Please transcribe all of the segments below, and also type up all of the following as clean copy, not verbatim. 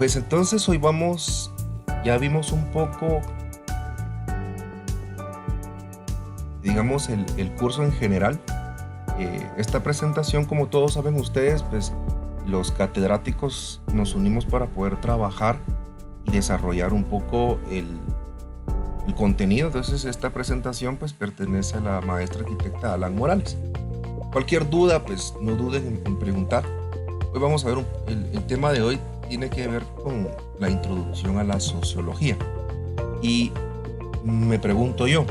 Pues entonces hoy ya vimos un poco, digamos, el curso en general. Esta presentación, como todos saben ustedes, pues los catedráticos nos unimos para poder trabajar y desarrollar un poco el contenido. Entonces esta presentación pues pertenece a la maestra arquitecta Alan Morales. Cualquier duda, pues no duden en preguntar. Hoy vamos a ver el tema de hoy tiene que ver con la introducción a la sociología. Y me pregunto yo,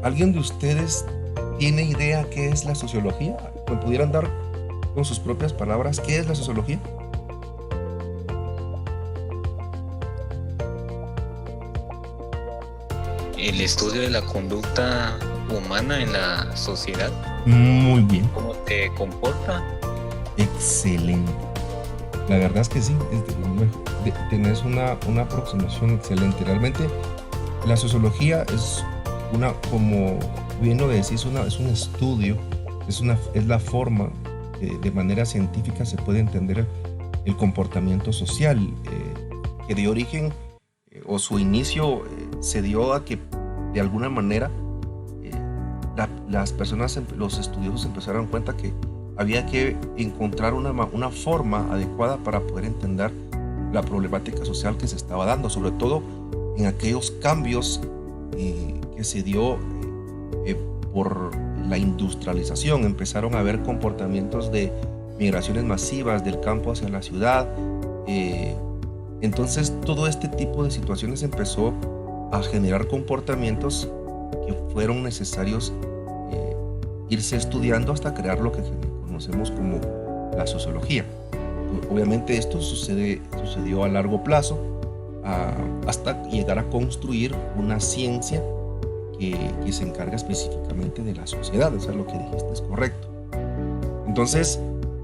¿alguien de ustedes tiene idea qué es la sociología? ¿Me pudieran dar con sus propias palabras qué es la sociología? El estudio de la conducta humana en la sociedad. Muy bien. ¿Cómo te comporta? Excelente. La verdad es que sí, tenés una aproximación excelente. Realmente la sociología es como bien lo decís, es un estudio, es la forma de manera científica se puede entender el comportamiento social, que dio origen o su inicio se dio a que de alguna manera las personas, los estudiosos empezaron a dar cuenta que había que encontrar una forma adecuada para poder entender la problemática social que se estaba dando, sobre todo en aquellos cambios que se dio por la industrialización. Empezaron a haber comportamientos de migraciones masivas del campo hacia la ciudad. Entonces todo este tipo de situaciones empezó a generar comportamientos que fueron necesarios irse estudiando hasta crear lo que conocemos como la sociología. Obviamente esto sucedió a largo plazo hasta llegar a construir una ciencia que se encarga específicamente de la sociedad. O sea, lo que dijiste es correcto. Entonces,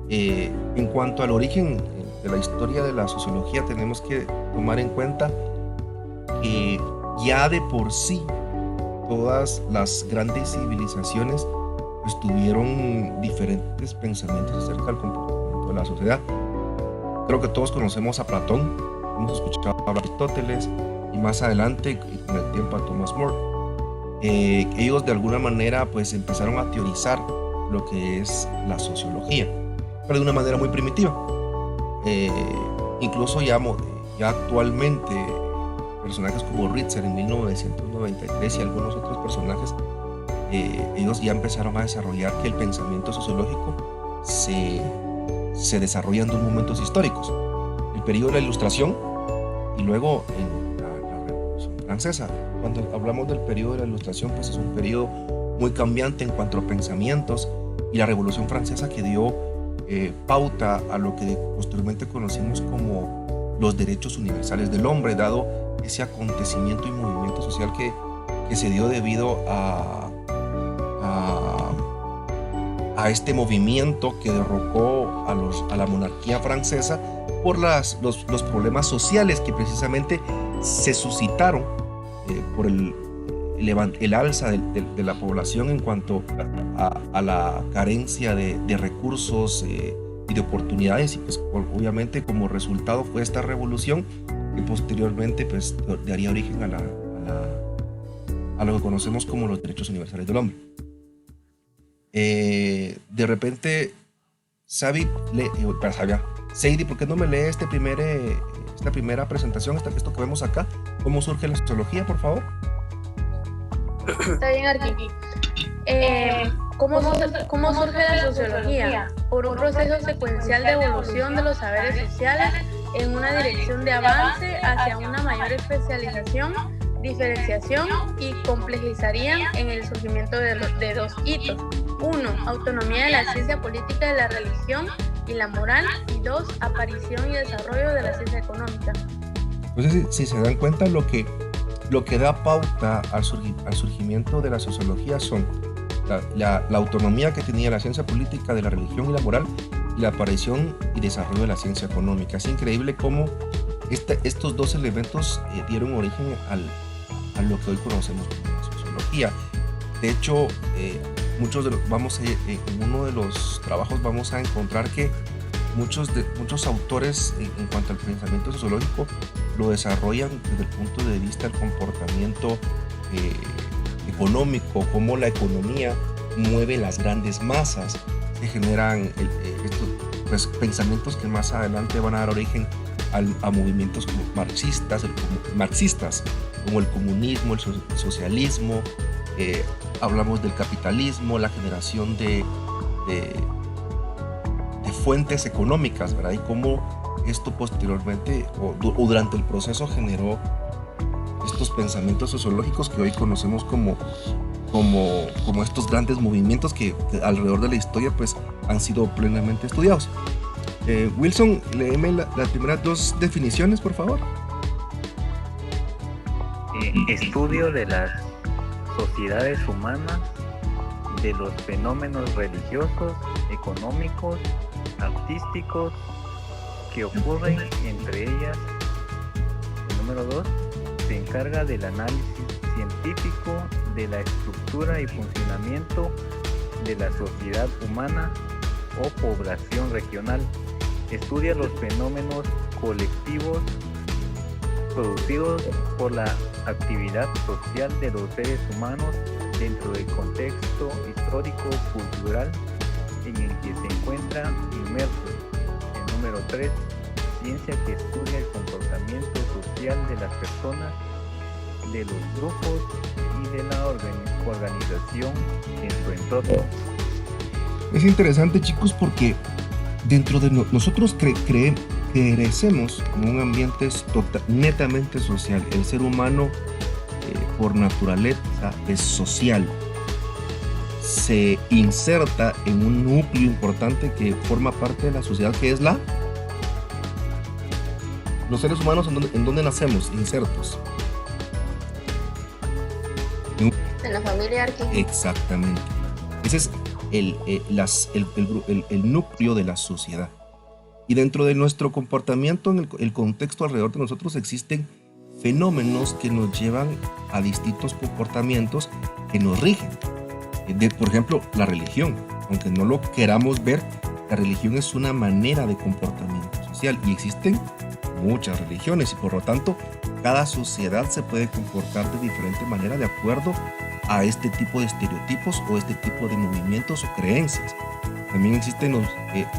en cuanto al origen de la historia de la sociología, tenemos que tomar en cuenta que ya de por sí todas las grandes civilizaciones pues tuvieron diferentes pensamientos acerca del comportamiento de la sociedad. Creo que todos conocemos a Platón, hemos escuchado a Aristóteles y más adelante con el tiempo a Thomas More. Ellos de alguna manera pues empezaron a teorizar lo que es la sociología, pero de una manera muy primitiva. Incluso ya actualmente personajes como Ritzer en 1993 y algunos otros personajes, ellos ya empezaron a desarrollar que el pensamiento sociológico se desarrolla en dos momentos históricos: el periodo de la Ilustración y luego en la Revolución Francesa. Cuando hablamos del periodo de la Ilustración, pues es un periodo muy cambiante en cuanto a pensamientos, y la Revolución Francesa que dio pauta a lo que posteriormente conocimos como los derechos universales del hombre, dado ese acontecimiento y movimiento social que se dio debido a este movimiento que derrocó a la monarquía francesa por los problemas sociales que precisamente se suscitaron por el alza de la población en cuanto a la carencia de recursos y de oportunidades, y pues obviamente como resultado fue esta revolución que posteriormente pues daría origen a lo que conocemos como los derechos universales del hombre. De repente Sadie, ¿por qué no me lee esta primera presentación, esto que vemos acá? ¿Cómo surge la sociología, por favor? Está bien, Arqui. ¿Cómo surge la sociología? Por un proceso secuencial de evolución de los saberes sociales en una dirección de avance hacia una mayor especialización, diferenciación y complejizarían en el surgimiento de dos hitos. 1. Autonomía de la ciencia política, de la religión y la moral. Y 2. Aparición y desarrollo de la ciencia económica. Entonces, si se dan cuenta, lo que da pauta al surgimiento de la sociología son la autonomía que tenía la ciencia política, de la religión y la moral, y la aparición y desarrollo de la ciencia económica. Es increíble cómo estos dos elementos dieron origen a lo que hoy conocemos como la sociología. De hecho, en uno de los trabajos vamos a encontrar que muchos autores en cuanto al pensamiento sociológico lo desarrollan desde el punto de vista del comportamiento económico, cómo la economía mueve las grandes masas, se generan estos pues, pensamientos que más adelante van a dar origen a movimientos como marxistas, como el comunismo, el socialismo, hablamos del capitalismo, la generación de fuentes económicas, ¿verdad? Y cómo esto posteriormente o durante el proceso generó estos pensamientos sociológicos que hoy conocemos como estos grandes movimientos que alrededor de la historia pues han sido plenamente estudiados. Wilson, léeme las primeras dos definiciones, por favor. Estudio de las sociedades humanas, de los fenómenos religiosos, económicos, artísticos que ocurren entre ellas. Número 2, se encarga del análisis científico de la estructura y funcionamiento de la sociedad humana o población regional. Estudia los fenómenos colectivos producidos por la actividad social de los seres humanos dentro del contexto histórico-cultural en el que se encuentran inmersos. El número 3, ciencia que estudia el comportamiento social de las personas, de los grupos y de la organización en su entorno. Es interesante, chicos, porque dentro de nosotros crecemos en un ambiente netamente social. El ser humano por naturaleza es social. Se inserta en un núcleo importante que forma parte de la sociedad, que es los seres humanos. ¿En dónde nacemos? Insertos. En la familia. Exactamente. Ese es el núcleo de la sociedad. Y dentro de nuestro comportamiento, en el contexto alrededor de nosotros, existen fenómenos que nos llevan a distintos comportamientos que nos rigen. Por ejemplo, la religión. Aunque no lo queramos ver, la religión es una manera de comportamiento social y existen muchas religiones y por lo tanto cada sociedad se puede comportar de diferente manera de acuerdo a este tipo de estereotipos o este tipo de movimientos o creencias. También existen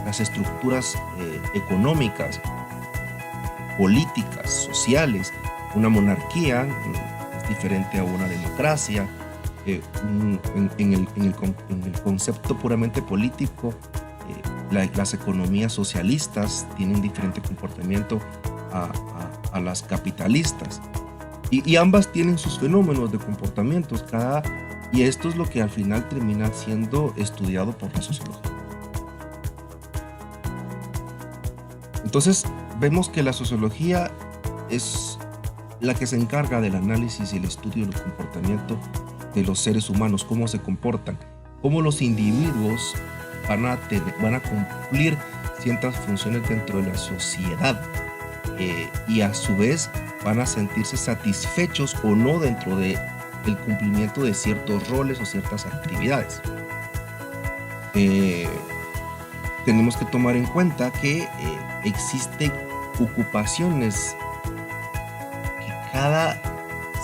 las estructuras económicas, políticas, sociales. Una monarquía es diferente a una democracia. En el concepto puramente político, las economías socialistas tienen diferente comportamiento a las capitalistas. Y ambas tienen sus fenómenos de comportamientos, y esto es lo que al final termina siendo estudiado por la sociología. Entonces vemos que la sociología es la que se encarga del análisis y el estudio del comportamiento de los seres humanos, cómo se comportan, cómo los individuos van a cumplir ciertas funciones dentro de la sociedad y a su vez van a sentirse satisfechos o no dentro del cumplimiento de ciertos roles o ciertas actividades. Tenemos que tomar en cuenta que existen ocupaciones que cada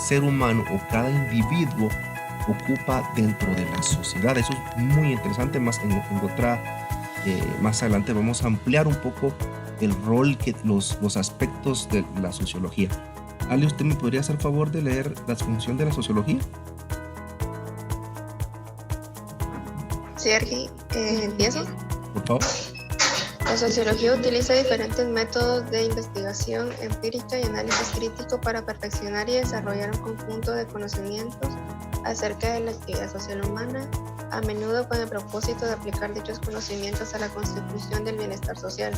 ser humano o cada individuo ocupa dentro de la sociedad. Eso es muy interesante. Más adelante vamos a ampliar un poco el rol, los aspectos de la sociología. Ale, ¿usted me podría hacer favor de leer la función de la sociología? Sí, Arqui, ¿empiezo? Por favor. La sociología utiliza diferentes métodos de investigación empírica y análisis crítico para perfeccionar y desarrollar un conjunto de conocimientos acerca de la actividad social humana, a menudo con el propósito de aplicar dichos conocimientos a la consecución del bienestar social.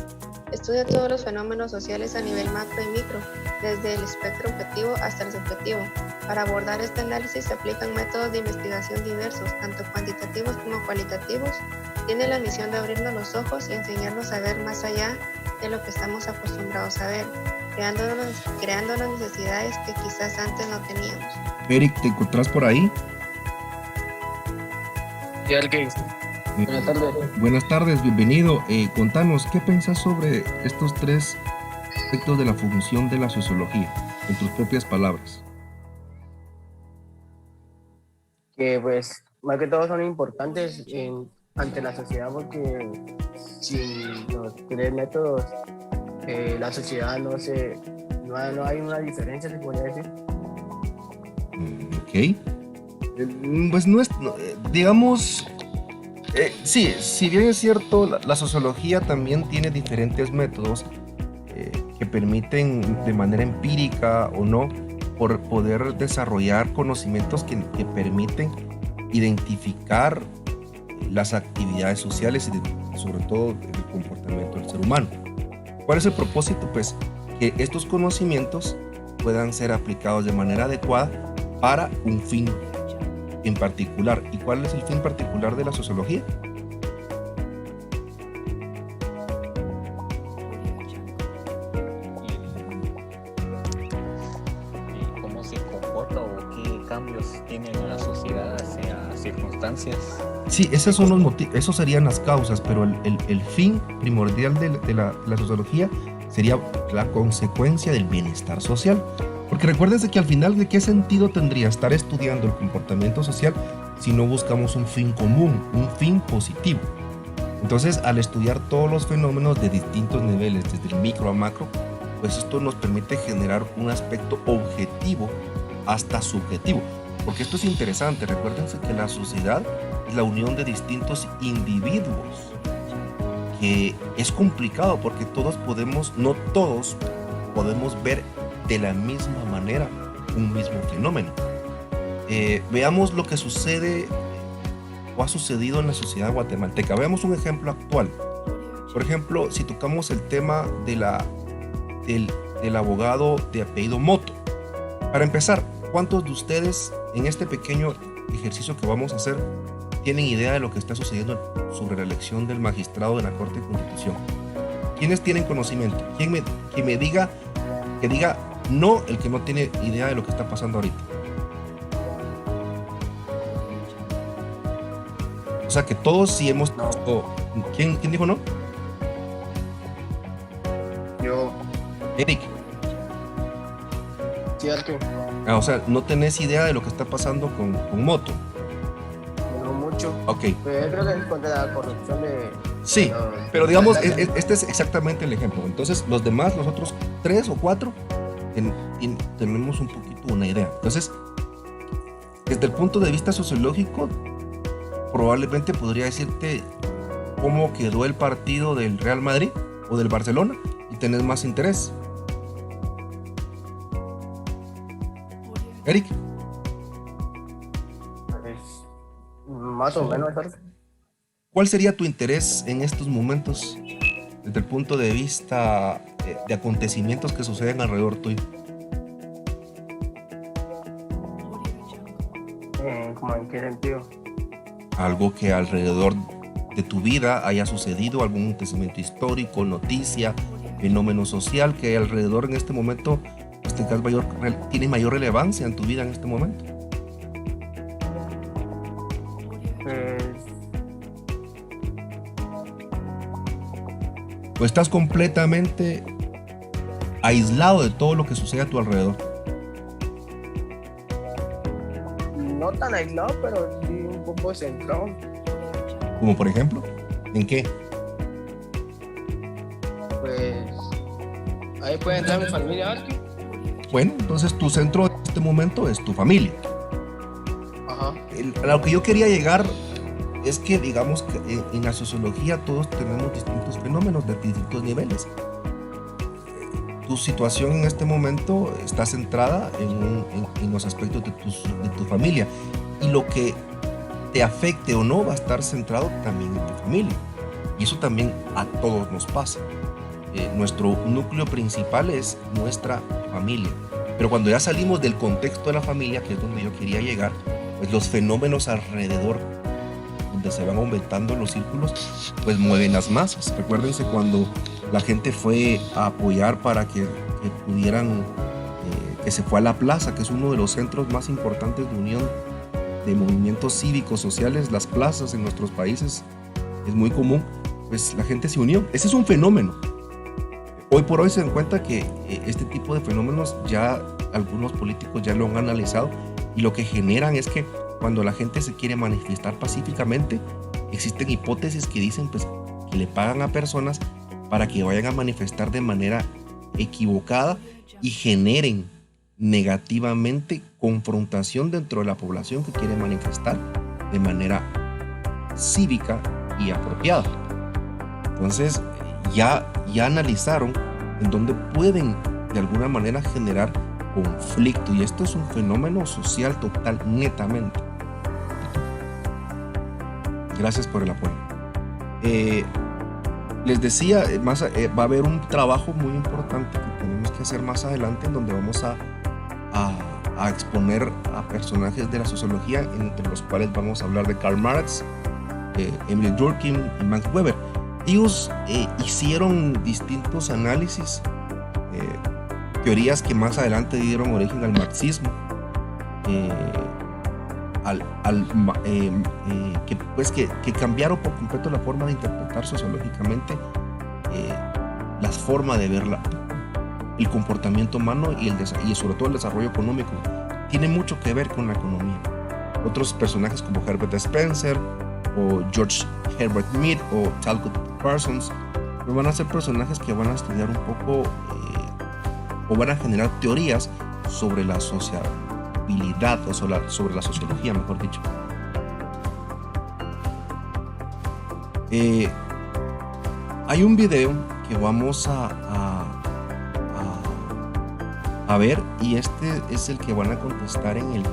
Estudia todos los fenómenos sociales a nivel macro y micro, desde el espectro objetivo hasta el subjetivo. Para abordar este análisis se aplican métodos de investigación diversos, tanto cuantitativos como cualitativos. Tiene la misión de abrirnos los ojos y enseñarnos a ver más allá de lo que estamos acostumbrados a ver, creándonos necesidades que quizás antes no teníamos. Eric, ¿te encontrás por ahí? Y alguien, Buenas tardes. Buenas tardes, bienvenido. Contanos, ¿qué pensás sobre estos tres aspectos de la función de la sociología, en tus propias palabras? Que pues más que todo son importantes ante la sociedad porque sin los tres métodos la sociedad no hay una diferencia, se podría decir. Ok. Pues no es, digamos, sí, si bien es cierto, la sociología también tiene diferentes métodos que permiten de manera empírica o no por poder desarrollar conocimientos que permiten identificar las actividades sociales y sobre todo el comportamiento del ser humano. ¿Cuál es el propósito? Pues que estos conocimientos puedan ser aplicados de manera adecuada para un fin en particular. ¿Y cuál es el fin particular de la sociología? ¿Cómo se comporta o qué cambios tiene la sociedad hacia circunstancias? Sí, esos serían las causas, pero el fin primordial de la sociología sería la consecuencia del bienestar social. Porque recuérdense que al final, ¿de qué sentido tendría estar estudiando el comportamiento social si no buscamos un fin común, un fin positivo? Entonces, al estudiar todos los fenómenos de distintos niveles, desde el micro a macro, pues esto nos permite generar un aspecto objetivo hasta subjetivo. Porque esto es interesante, recuérdense que la sociedad es la unión de distintos individuos, que es complicado porque no todos podemos ver de la misma manera un mismo fenómeno. Veamos lo que sucede o ha sucedido en la sociedad guatemalteca. Veamos un ejemplo actual. Por ejemplo, si tocamos el tema del abogado de apellido Moto. Para empezar, ¿cuántos de ustedes en este pequeño ejercicio que vamos a hacer tienen idea de lo que está sucediendo sobre la elección del magistrado de la Corte de Constitución? ¿Quiénes tienen conocimiento? Que me diga no el que no tiene idea de lo que está pasando ahorita. O sea que todos sí hemos... ¿Quién dijo no? Yo, Eric. cierto, O sea, no tenés idea de lo que está pasando con Moto. no mucho. Ok. Pero creo que es contra la corrupción de... Sí, pero digamos, este es exactamente el ejemplo. Entonces, los demás, los otros 3 o 4, tenemos un poquito una idea. Entonces, desde el punto de vista sociológico, probablemente podría decirte cómo quedó el partido del Real Madrid o del Barcelona y tenés más interés. Eric. Más o menos, ¿sabes? ¿Cuál sería tu interés en estos momentos desde el punto de vista de acontecimientos que suceden alrededor tuyo? ¿Cómo en qué sentido? Algo que alrededor de tu vida haya sucedido, algún acontecimiento histórico, noticia, fenómeno social que alrededor en este momento tiene mayor relevancia en tu vida en este momento. ¿O estás completamente aislado de todo lo que sucede a tu alrededor? No tan aislado, pero sí un poco centrado. Como por ejemplo, ¿en qué? Pues ahí puede entrar mi familia, Arqui. Bueno, entonces tu centro en este momento es tu familia. Ajá. A lo que yo quería llegar es que, digamos, que en la sociología todos tenemos distintos fenómenos de distintos niveles. Tu situación en este momento está centrada en los aspectos de tu familia, y lo que te afecte o no va a estar centrado también en tu familia, y eso también a todos nos pasa. Nuestro núcleo principal es nuestra familia, pero cuando ya salimos del contexto de la familia, que es donde yo quería llegar, pues los fenómenos alrededor, donde se van aumentando los círculos, pues mueven las masas. Recuérdense cuando la gente fue a apoyar para que pudieran, que se fue a la plaza, que es uno de los centros más importantes de unión de movimientos cívicos sociales. Las plazas en nuestros países es muy común, pues la gente se unió. Ese es un fenómeno. Hoy por hoy se dan cuenta que este tipo de fenómenos ya algunos políticos ya lo han analizado, y lo que generan es que cuando la gente se quiere manifestar pacíficamente, existen hipótesis que dicen pues, que le pagan a personas para que vayan a manifestar de manera equivocada y generen negativamente confrontación dentro de la población que quiere manifestar de manera cívica y apropiada. Entonces ya analizaron en dónde pueden de alguna manera generar conflicto, y esto es un fenómeno social total, netamente. Gracias por el apoyo. Les decía, va a haber un trabajo muy importante que tenemos que hacer más adelante, en donde vamos a exponer a personajes de la sociología, entre los cuales vamos a hablar de Karl Marx, Emile Durkheim y Max Weber. Ellos hicieron distintos análisis, teorías que más adelante dieron origen al marxismo, que cambiaron por completo la forma de interpretar sociológicamente la forma de ver el comportamiento humano y sobre todo el desarrollo económico. Tiene mucho que ver con la economía. Otros personajes como Herbert Spencer o George Herbert Mead o Talcott Parsons van a ser personajes que van a estudiar un poco o van a generar teorías sobre la sociabilidad o sobre la sociología, mejor dicho. Hay un video que vamos a ver, y este es el que van a contestar en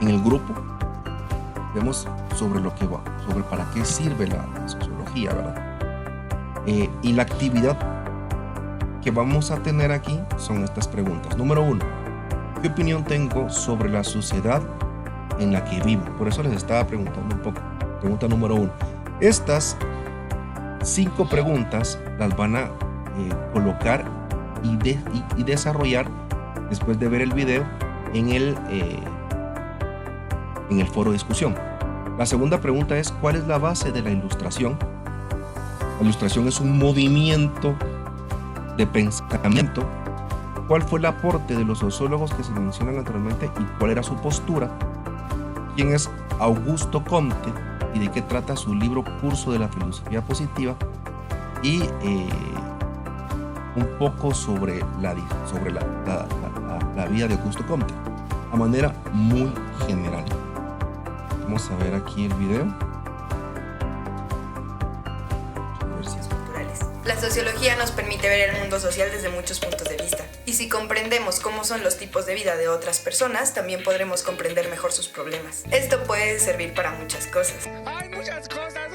el grupo. Vemos sobre para qué sirve la sociología, ¿verdad? Y la actividad que vamos a tener aquí son estas preguntas. Número 1, ¿qué opinión tengo sobre la sociedad en la que vivo? Por eso les estaba preguntando un poco. Pregunta número 1. Estas 5 preguntas las van a colocar y desarrollar después de ver el video en el foro de discusión. La segunda pregunta es: ¿cuál es la base de la ilustración? La ilustración es un movimiento de pensamiento. ¿Cuál fue el aporte de los sociólogos que se mencionan anteriormente y cuál era su postura? ¿Quién es Augusto Comte y de qué trata su libro Curso de la Filosofía Positiva? Y un poco sobre la vida de Augusto Comte, a manera muy general. Vamos a ver aquí el video. La sociología nos permite ver el mundo social desde muchos puntos de vista. Y si comprendemos cómo son los tipos de vida de otras personas, también podremos comprender mejor sus problemas. Esto puede servir para muchas cosas. ¡Hay muchas cosas!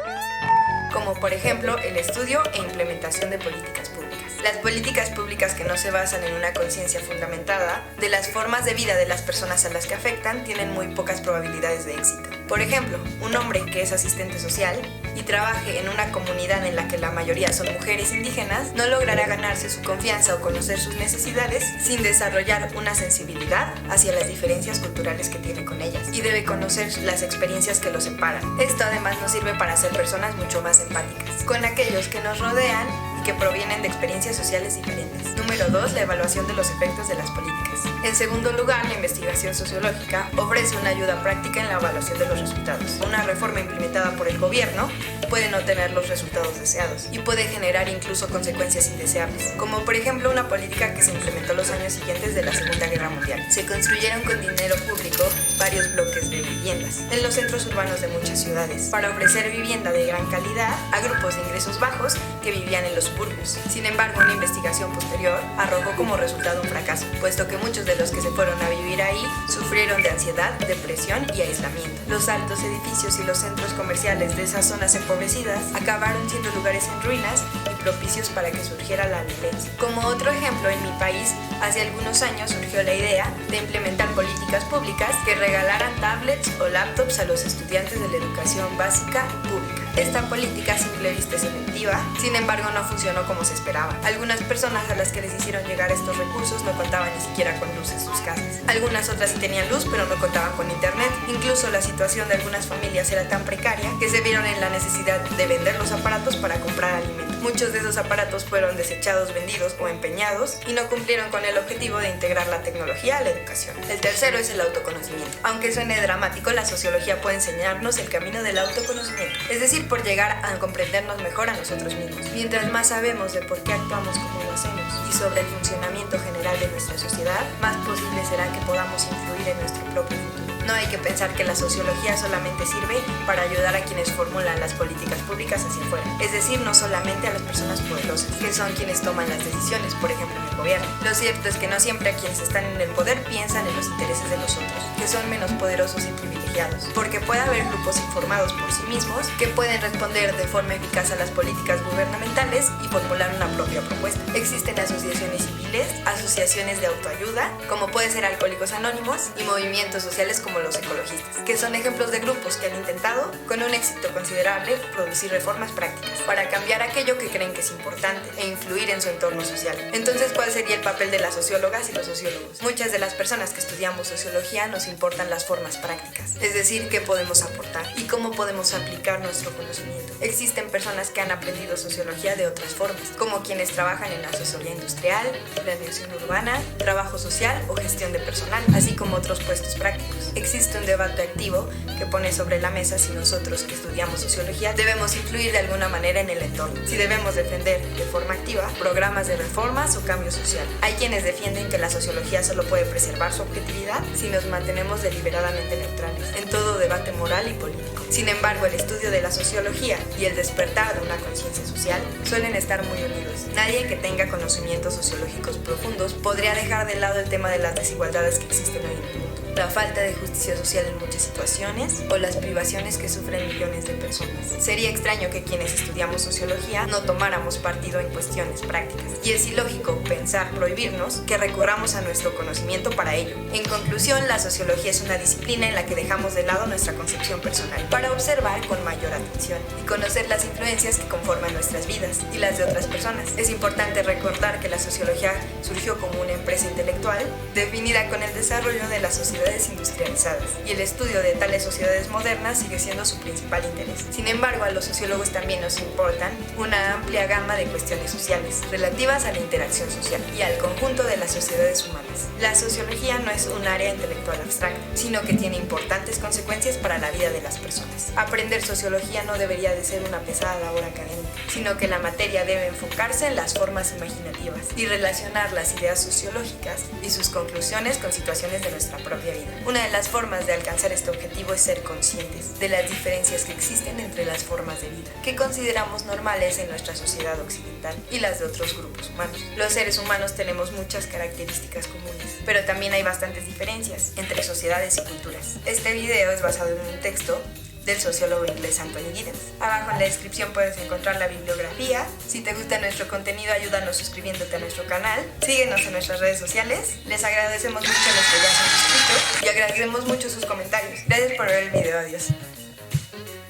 Como por ejemplo, el estudio e implementación de políticas públicas. Las políticas públicas que no se basan en una conciencia fundamentada de las formas de vida de las personas a las que afectan tienen muy pocas probabilidades de éxito. Por ejemplo, un hombre que es asistente social y trabaje en una comunidad en la que la mayoría son mujeres indígenas no logrará ganarse su confianza o conocer sus necesidades sin desarrollar una sensibilidad hacia las diferencias culturales que tiene con ellas, y debe conocer las experiencias que los separan. Esto además nos sirve para ser personas mucho más empáticas con aquellos que nos rodean y que provienen de experiencias sociales diferentes. Número 2, la evaluación de los efectos de las políticas. En segundo lugar, la investigación sociológica ofrece una ayuda práctica en la evaluación de los resultados. Una reforma implementada por el gobierno puede no tener los resultados deseados y puede generar incluso consecuencias indeseables, como por ejemplo una política que se implementó los años siguientes de la Segunda Guerra Mundial. Se construyeron con dinero público varios bloques de viviendas en los centros urbanos de muchas ciudades para ofrecer vivienda de gran calidad a grupos de ingresos bajos que vivían en los suburbios. Sin embargo, una investigación posterior arrojó como resultado un fracaso, puesto que muchos de los que se fueron a vivir ahí sufrieron de ansiedad, depresión y aislamiento. Los altos edificios y los centros comerciales de esas zonas empobrecidas acabaron siendo lugares en ruinas y propicios para que surgiera la violencia. Como otro ejemplo, en mi país, hace algunos años surgió la idea de implementar políticas públicas que regalaran tablets o laptops a los estudiantes de la educación básica pública. Esta política a simple vista es selectiva, sin embargo no funcionó como se esperaba. Algunas personas a las que les hicieron llegar estos recursos no contaban ni siquiera con luz en sus casas. Algunas otras sí tenían luz, pero no contaban con internet. Incluso la situación de algunas familias era tan precaria que se vieron en la necesidad de vender los aparatos para comprar alimentos. Muchos de esos aparatos fueron desechados, vendidos o empeñados y no cumplieron con el objetivo de integrar la tecnología a la educación. El tercero es el autoconocimiento. Aunque suene dramático, la sociología puede enseñarnos el camino del autoconocimiento, es decir, por llegar a comprendernos mejor a nosotros mismos. Mientras más sabemos de por qué actuamos como lo hacemos y sobre el funcionamiento general de nuestra sociedad, más posible será que podamos influir en nuestro propio futuro. No hay que pensar que la sociología solamente sirve para ayudar a quienes formulan las políticas públicas hacia afuera, es decir, no solamente a las personas poderosas, que son quienes toman las decisiones, por ejemplo, en el gobierno. Lo cierto es que no siempre a quienes están en el poder piensan en los intereses de los otros, que son menos poderosos y privilegiados, porque puede haber grupos informados por sí mismos que pueden responder de forma eficaz a las políticas gubernamentales y formular una propia propuesta. Existen asociaciones civiles, asociaciones de autoayuda, como puede ser Alcohólicos Anónimos, y movimientos sociales como los ecologistas, que son ejemplos de grupos que han intentado, con un éxito considerable, producir reformas prácticas para cambiar aquello que creen que es importante e influir en su entorno social. Entonces, ¿cuál sería el papel de las sociólogas y los sociólogos? Muchas de las personas que estudiamos sociología nos importan las formas prácticas, es decir, qué podemos aportar y cómo podemos aplicar nuestro conocimiento. Existen personas que han aprendido sociología de otras formas, como quienes trabajan en asesoría industrial, planeación urbana, trabajo social o gestión de personal, así como otros puestos prácticos. Existe un debate activo que pone sobre la mesa si nosotros que estudiamos sociología debemos influir de alguna manera en el entorno, si debemos defender de forma activa programas de reformas o cambio social. Hay quienes defienden que la sociología solo puede preservar su objetividad si nos mantenemos deliberadamente neutrales en todo debate moral y político. Sin embargo, el estudio de la sociología y el despertar de una conciencia social suelen estar muy unidos. Nadie que tenga conocimientos sociológicos profundos podría dejar de lado el tema de las desigualdades que existen hoy en el mundo, la falta de justicia social en muchas situaciones o las privaciones que sufren millones de personas. Sería extraño que quienes estudiamos sociología no tomáramos partido en cuestiones prácticas, y es ilógico pensar prohibirnos que recurramos a nuestro conocimiento para ello. En conclusión, la sociología es una disciplina en la que dejamos de lado nuestra concepción personal para observar con mayor atención y conocer las influencias que conforman nuestras vidas y las de otras personas. Es importante recordar que la sociología surgió como una empresa intelectual definida con el desarrollo de las sociedades industrializadas, y el estudio de tales sociedades modernas sigue siendo su principal interés. Sin embargo, a los sociólogos también nos importan una amplia gama de cuestiones sociales relativas a la interacción social y al conjunto de las sociedades humanas. La sociología no es un área intelectual abstracta, sino que tiene importantes consecuencias para la vida de las personas. Aprender sociología no debería de ser una pesada labor académica, sino que la materia debe enfocarse en las formas imaginativas y relacionar las ideas sociológicas y sus conclusiones con situaciones de nuestra propia vida. Una de las formas de alcanzar este objetivo es ser conscientes de las diferencias que existen entre las formas de vida que consideramos normales en nuestra sociedad occidental y las de otros grupos humanos. Los seres humanos tenemos muchas características comunes, pero también hay bastantes diferencias entre sociedades y culturas. Este video es basado en un texto del sociólogo inglés Anthony Giddens. Abajo en la descripción puedes encontrar la bibliografía. Si te gusta nuestro contenido, ayúdanos suscribiéndote a nuestro canal. Síguenos en nuestras redes sociales. Les agradecemos mucho a los que ya se han suscrito y agradecemos mucho sus comentarios. Gracias por ver el video. Adiós.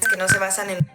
Que no se basan en